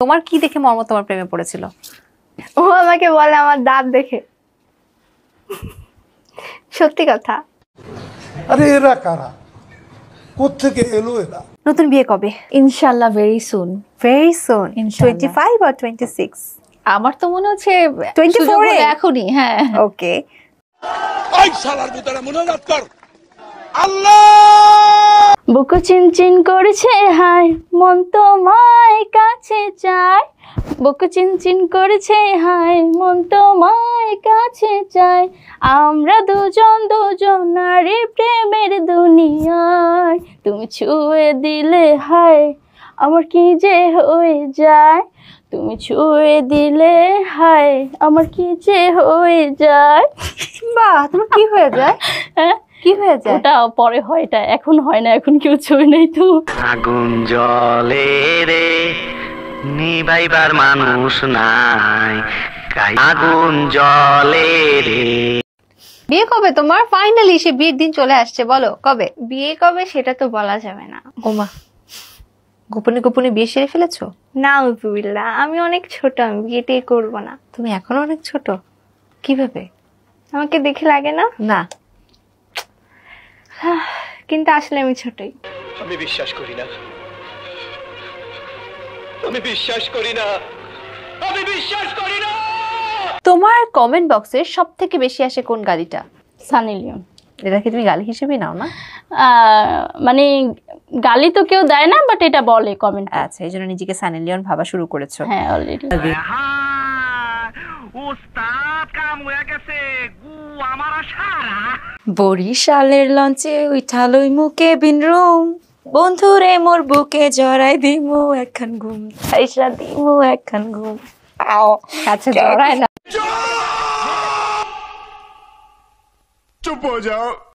তোমার কি দেখে মর্ম তোমার প্রেমে পড়েছিল? ও আমাকে বলে আমার দাঁত দেখে। সত্যি কথা। আরে এরা কারা, কোত্থেকে এলো এরা? নতুন বিয়ে কবে? ইনশাআল্লাহ ভেরি সুন। Very soon. ইনশাআল্লাহ। 25 or 26? আমার তো মনে হচ্ছে 24 এ? এখনই। হ্যাঁ ওকে। এই শালার বুতারা মুনাজাত কর আল্লাহ। বুকু চিনচিন করছে হায়, মন তোমায় কাছে চায়। বুকু চিনচিন করছে হায়, মন তোমায় কাছে চায়। আমরা দুজন দুজনারই প্রেমের দুনিয়ায়। তুমি ছুঁয়ে দিলে হায়, আমার কি যে হয়ে যায়। তুমি ছুঁয়ে দিলে হায়, আমার কি যে হয়ে যায়। বাহ, তোমার কি হয়ে যায়? হ্যাঁ কি হয়ে যায়? ওটা পরে হয়, এটা এখন হয় না, এখন কেউ ছুঁয়ে নেই তো। আগুন জ্বলে রে, নিভাইবার মানুষ নাই, আগুন জ্বলে রে। বিয়ে কবে তোমার? ফাইনালি সে বিয়ের দিন চলে আসছে, বলো কবে? বিয়ে কবে সেটা তো বলা যাবে না। ওমা, গোপনে গোপনে বিয়ে সেরে ফেলেছো? নাউজুবিল্লাহ, আমি অনেক ছোট, আমি বিয়েটাই করবো না। তুমি এখনো অনেক ছোট। কিভাবে? আমাকে দেখে লাগে না? না, কিন্তু আসলে আমি ছোটই। আমি বিশ্বাস করি না, আমি বিশ্বাস করি না, আমি বিশ্বাস করি না। তোমার কমেন্ট বক্সে সব থেকে বেশি আসে কোন গালিটা? সানি লিওন। এটা কি তুমি গালি হিসেবেই নাও না? মানে গালি তো কেউ দেয় না, বাট এটা বলে কমেন্ট। আচ্ছা, এই জন্য নিজেকে সানি লিওন ভাবা শুরু করেছো। হ্যাঁ অলরেডি। উস্তাদ কাম হয়ে গেছে, গু আমার সারা। বরিশালের লঞ্চে উঠালই মুখে বিনরুম, বন্ধুরে মোর বুকে জড়াই দিমু একখান ঘুম, তাইসা দিমু একখান ঘুম। আচ্ছা, জড়ায় না। চুপ হয়ে যাও।